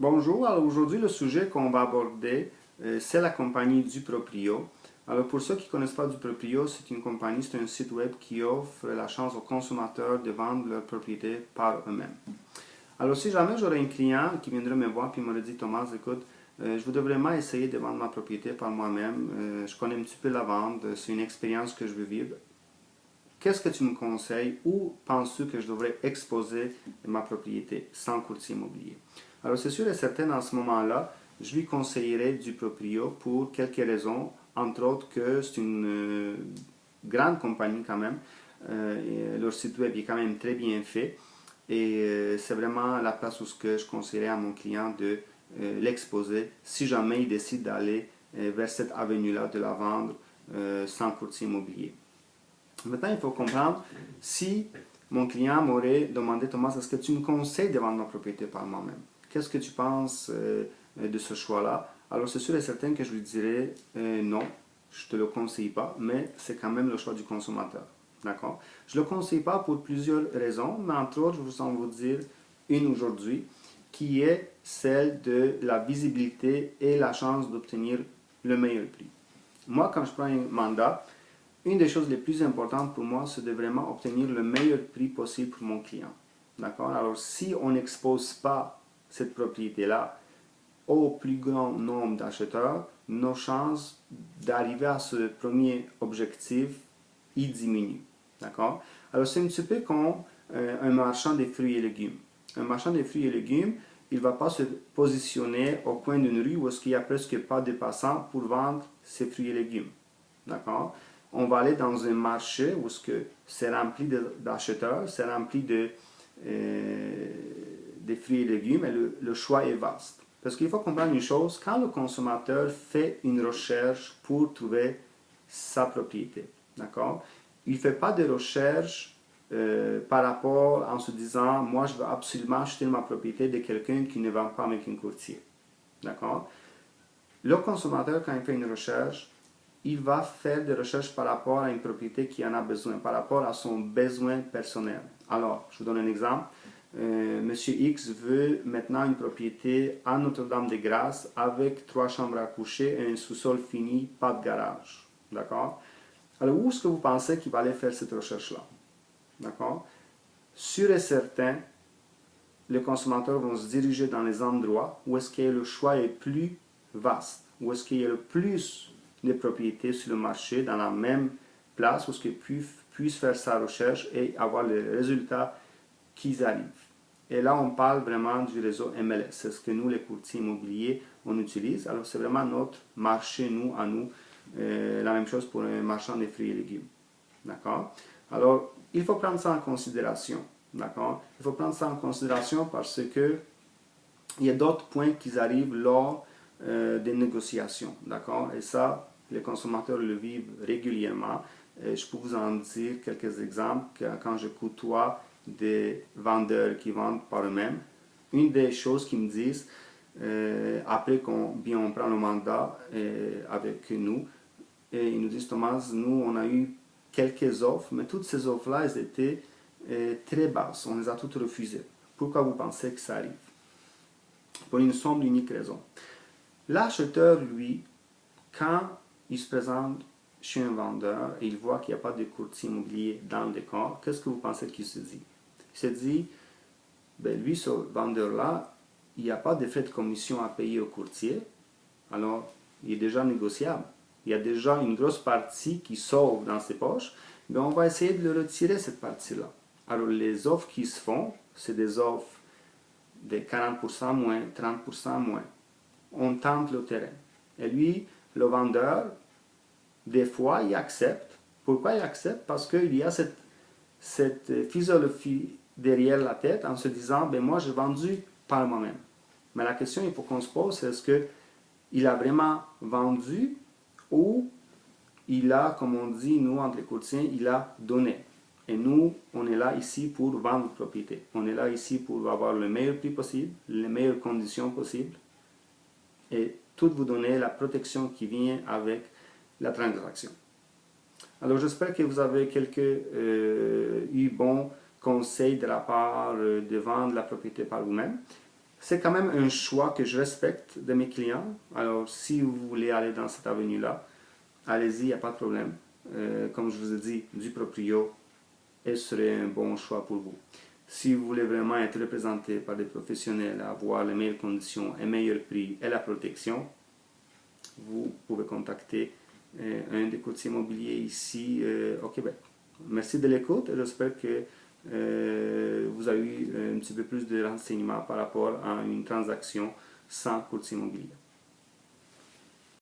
Bonjour, alors aujourd'hui le sujet qu'on va aborder, c'est la compagnie Duproprio. Alors pour ceux qui ne connaissent pas Duproprio, c'est une compagnie, c'est un site web qui offre la chance aux consommateurs de vendre leurs propriétés par eux-mêmes. Alors si jamais j'aurais un client qui viendrait me voir et m'aurait dit Thomas, écoute, je voudrais vraiment essayer de vendre ma propriété par moi-même, je connais un petit peu la vente, c'est une expérience que je veux vivre. Qu'est-ce que tu me conseilles? Où penses-tu que je devrais exposer ma propriété sans courtier immobilier? Alors, c'est sûr et certain, en ce moment-là, je lui conseillerais du proprio pour quelques raisons. Entre autres, que c'est une grande compagnie quand même. Leur site web est quand même très bien fait. Et c'est vraiment la place où je conseillerais à mon client de l'exposer si jamais il décide d'aller vers cette avenue-là de la vendre sans courtier immobilier. Maintenant, il faut comprendre si mon client m'aurait demandé, Thomas, est-ce que tu me conseilles de vendre ma propriété par moi-même? Qu'est-ce que tu penses de ce choix-là? Alors, c'est sûr et certain que je lui dirais non, je ne te le conseille pas, mais c'est quand même le choix du consommateur. D'accord? Je ne le conseille pas pour plusieurs raisons, mais entre autres, je vais vous dire une aujourd'hui, qui est celle de la visibilité et la chance d'obtenir le meilleur prix. Moi, quand je prends un mandat, une des choses les plus importantes pour moi, c'est de vraiment obtenir le meilleur prix possible pour mon client. D'accord? Alors, si on n'expose pas cette propriété-là au plus grand nombre d'acheteurs, nos chances d'arriver à ce premier objectif, ils diminuent. D'accord? Alors, c'est un petit peu comme un marchand de fruits et légumes. Un marchand de fruits et légumes, il ne va pas se positionner au coin d'une rue où il n'y a presque pas de passants pour vendre ses fruits et légumes. D'accord? On va aller dans un marché où c'est rempli d'acheteurs, c'est rempli de fruits et légumes et le choix est vaste. Parce qu'il faut comprendre une chose, quand le consommateur fait une recherche pour trouver sa propriété, d'accord? Il ne fait pas de recherche par rapport en se disant, moi je veux absolument acheter ma propriété de quelqu'un qui ne vend pas avec un courtier, d'accord? Le consommateur, quand il fait une recherche, il va faire des recherches par rapport à une propriété qui en a besoin, par rapport à son besoin personnel. Alors, je vous donne un exemple. Monsieur X veut maintenant une propriété à Notre-Dame-des-Grâces avec 3 chambres à coucher et un sous-sol fini, pas de garage. D'accord? Alors, où est-ce que vous pensez qu'il va aller faire cette recherche-là? D'accord? Sûr et certain, les consommateurs vont se diriger dans les endroits où est-ce que le choix est plus vaste, où est-ce qu'il y a le plus de propriétés sur le marché dans la même place, où est-ce qu'ils puissent faire sa recherche et avoir les résultats qui arrivent. Et là, on parle vraiment du réseau MLS. C'est ce que nous, les courtiers immobiliers, on utilise. Alors, c'est vraiment notre marché, nous, à nous. La même chose pour un marchand de fruits et légumes. D'accord? Alors, il faut prendre ça en considération. D'accord? Il faut prendre ça en considération parce que il y a d'autres points qui arrivent lors des négociations. D'accord? Et ça, les consommateurs le vivent régulièrement. Je peux vous en dire quelques exemples quand je côtoie des vendeurs qui vendent par eux-mêmes. Une des choses qu'ils me disent, après qu'on prend le mandat avec nous, et ils nous disent, Thomas, nous, on a eu quelques offres, mais toutes ces offres-là, elles étaient très basses. On les a toutes refusées. Pourquoi vous pensez que ça arrive? Pour une simple unique raison. L'acheteur, lui, quand il se présente chez un vendeur et il voit qu'il n'y a pas de courtier immobilier dans le décor, qu'est-ce que vous pensez qu'il se dit? Il se dit, ben lui, ce vendeur-là, il n'y a pas de frais de commission à payer au courtier, alors il est déjà négociable. Il y a déjà une grosse partie qui sauve dans ses poches, mais on va essayer de le retirer, cette partie-là. Alors les offres qui se font, c'est des offres de 40% moins, 30% moins. On tente le terrain. Et lui, le vendeur, des fois, il accepte. Pourquoi il accepte? Parce qu'il y a cette philosophie derrière la tête en se disant, ben moi, j'ai vendu par moi-même. Mais la question il faut qu'on se pose, c'est est-ce qu'il a vraiment vendu ou il a, comme on dit, nous, entre les courtiers, il a donné. Et nous, on est là ici pour vendre une propriété. On est là ici pour avoir le meilleur prix possible, les meilleures conditions possibles et tout vous donner la protection qui vient avec la transaction. Alors j'espère que vous avez eu bons conseils de la part de vendre la propriété par vous-même. c'est quand même un choix que je respecte de mes clients. Alors, si vous voulez aller dans cette avenue-là, allez-y, il n'y a pas de problème. Comme je vous ai dit, du proprio, elle serait un bon choix pour vous. Si vous voulez vraiment être représenté par des professionnels, avoir les meilleures conditions, un meilleur prix et la protection, vous pouvez contacter un des courtiers immobiliers ici au Québec. Merci de l'écoute et j'espère que vous avez eu un petit peu plus de renseignements par rapport à une transaction sans courtier immobilier.